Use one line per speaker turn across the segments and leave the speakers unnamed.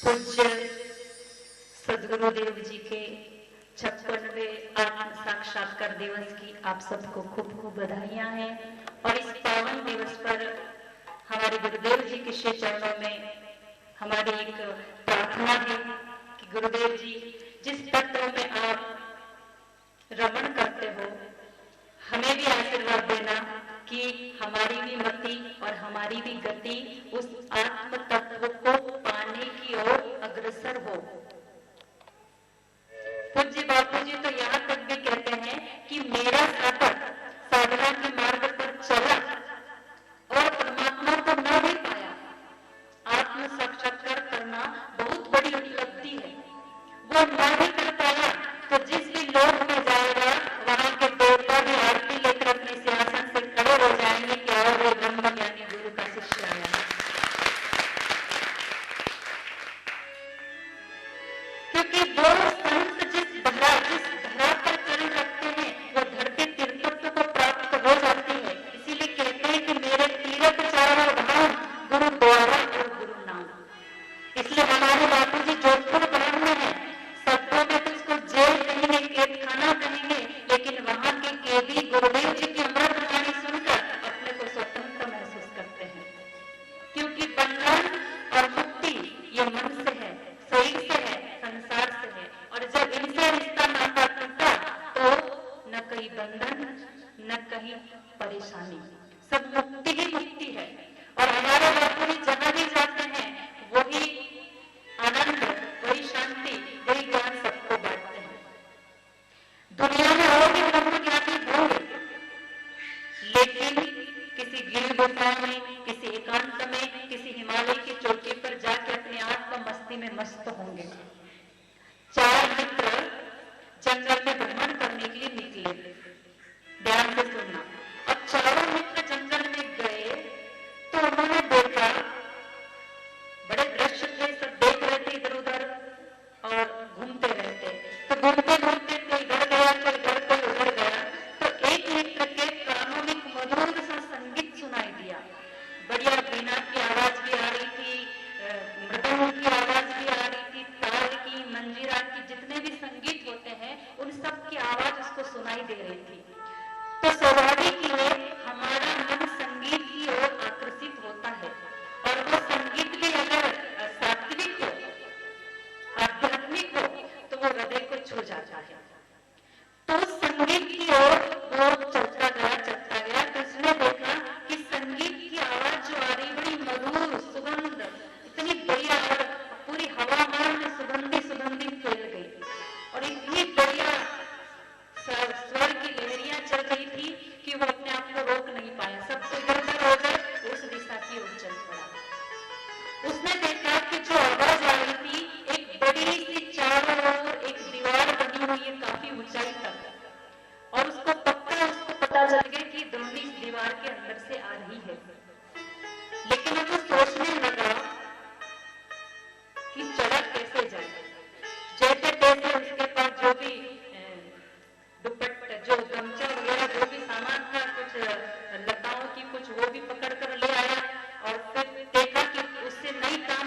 पूज्य सद्गुरुदेव जी के 56वें आत्म साक्षात्कार दिवस की आप सबको खूब खूब बधाइयां हैं। और इस पावन दिवस पर हमारे गुरुदेव जी के श्री चरणों में हमारी एक प्रार्थना है कि गुरुदेव जी जिस पत्र में आप रमण करते हो, हमें भी आशीर्वाद देना कि हमारी भी मति और हमारी भी गति उस आत्म तत्व को पाने की ओर अग्रसर हो। पूज्य बापू जी तो यहाँ तक भी कहते हैं कि मेरा साधक साधना के मार्ग पर चला और परमात्मा को न भी पाया। आत्म साक्षात्कार करना बहुत बड़ी उपलब्धि है। वो न भी कर पाया तो जिस भी लोक में जाएगा वहां के देवता भी आरती लेकर अपने सिंहासन से खड़े हो जाएंगे कि और वो ब्रह्म ज्ञानी गुरु का शिष्य आया। क्योंकि वो संत जिस धरा पर चल रखते हैं वो धरती तीर्थत्व को प्राप्त हो जाती है। इसीलिए कहते हैं कि मेरे तीरथ चारों धाम गुरु द्वारा और गुरु नाम। इसलिए हमारे बापू जी जोधपुर ग्राम में है। शब्दों में तो इसको जेल कहेंगे, कैद खाना कहेंगे, लेकिन वहां के कैदी गुरुदेव जी की अमृत वाणी सुनकर अपने को स्वतंत्र महसूस करते हैं। क्योंकि बंधन और मुक्ति ये मन से है, शरीर से है, संसार से है। और जब इनसे रिश्ता नाता टूटा तो न कहीं बंधन न कहीं परेशानी, सब मुक्ति ही मुक्ति है। और हमारे बापू जी जहां भी जाते हैं वही आनंद, वही शांति, वही ज्ञान सबको बांटते हैं। दुनिया में और भी ब्रह्म ज्ञानी होंगे, लेकिन किसी गिर गुफा में, किसी एकांत में, किसी हिमालय की चोटी पर जाके अपने आत्म मस्ती में मस्त होंगे। 4 मित्र जंगल में भ्रमण करने के लिए निकले। ध्यान से सुनना। अब चारों मित्र जंगल में गए तो उन्होंने देखा, बड़े दृश्य थे, सब देख रहे थे इधर उधर और घूमते रहते। तो घूमते घूमते कोई इधर गया, कोई इधर, कोई उधर गया। तो एक मित्र के कानों में मधुर सा संगीत सुनाई दिया। बढ़िया वीणा की आवाज भी आ रही थी, मृदंग की आवाज भी आ रही थी, ताल की, मंजीरा की, जितने भी संगीत होते हैं उन सब की आवाज उसको सुनाई दे रही थी। तो स्वाभाविक ही है हमारा मन संगीत की ओर आकर्षित होता है। और वो संगीत भी अगर सात्विक हो, आध्यात्मिक हो तो वो हृदय को छू जाता है। तो संगीत की ओर वो चलता गया तो उसने देखा कि संगीत की आवाज जो आ रही बड़ी मधुर सुगंध, इतनी बढ़िया, और पूरी हवामान में सुगंधी सुगंधी फैल गई और इतनी बढ़िया स्वर की लहरियां चल रही थी कि वो अपने आप को रोक नहीं पाया। सब तो इधर उधर हो गए, उस दिशा की ओर चल पड़ा। उसने देखा कि जो आवाज आ रही थी एक बड़ी सी चारों ओर एक दीवार बनी हुई है, काफी ऊंचाई तक। और उसको पता चल गया कि ध्वनि इस दीवार के अंदर से आ रही है। लेकिन वो सोचने लगा कि चढ़ा कैसे जाए। जैसे तैसे उसके पास जो भी दुपट्टा, जो गमछा वगैरह जो भी सामान था, कुछ लताओं की कुछ वो भी पकड़ कर ले आया। और फिर देखा कि उससे नहीं काम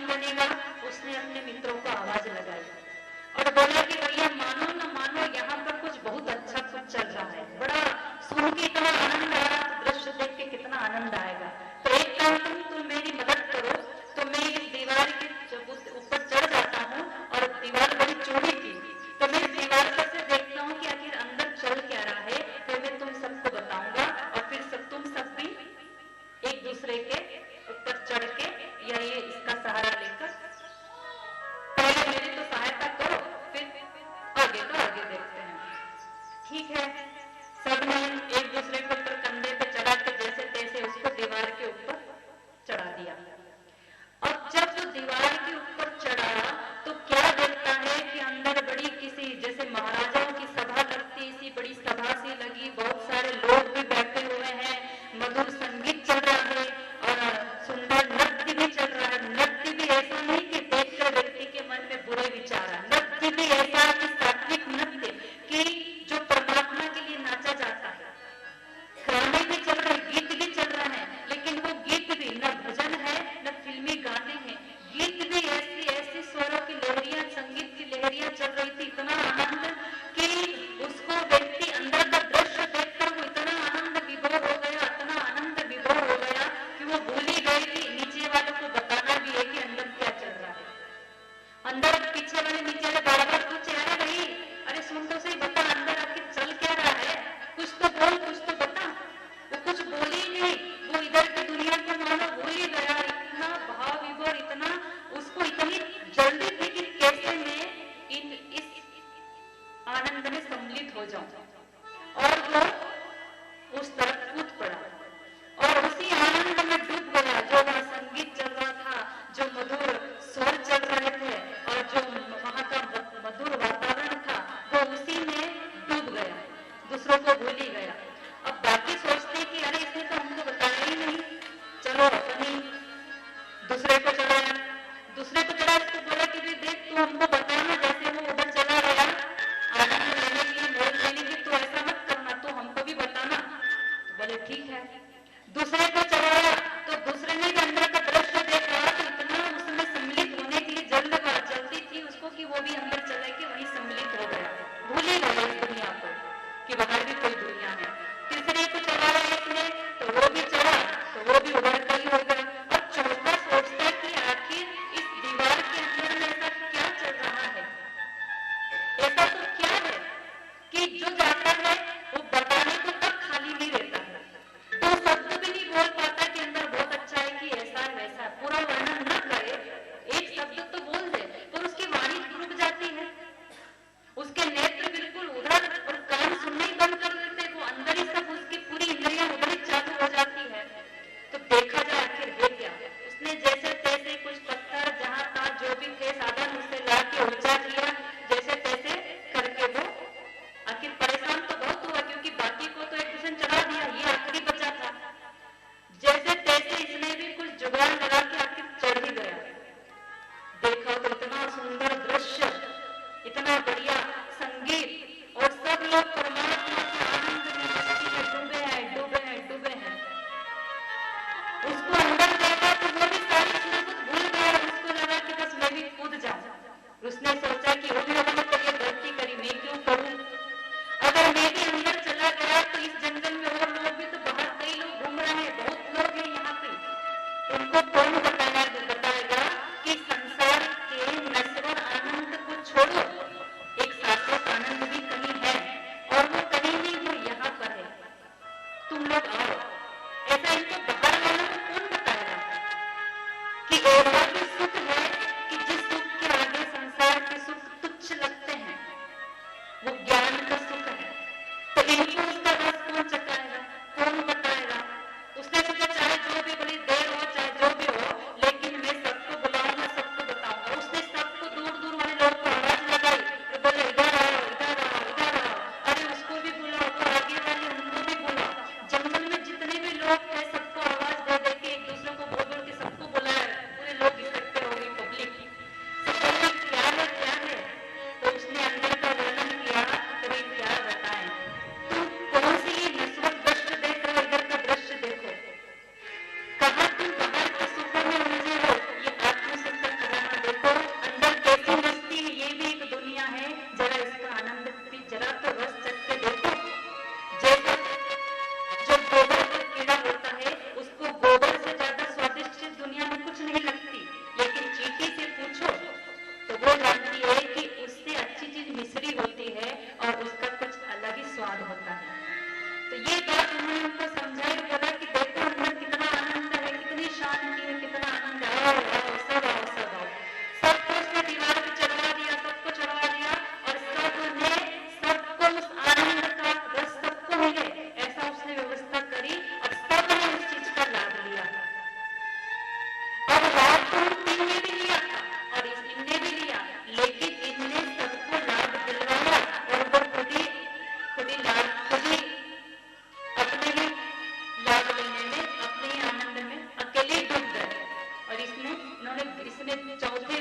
अपने चौथे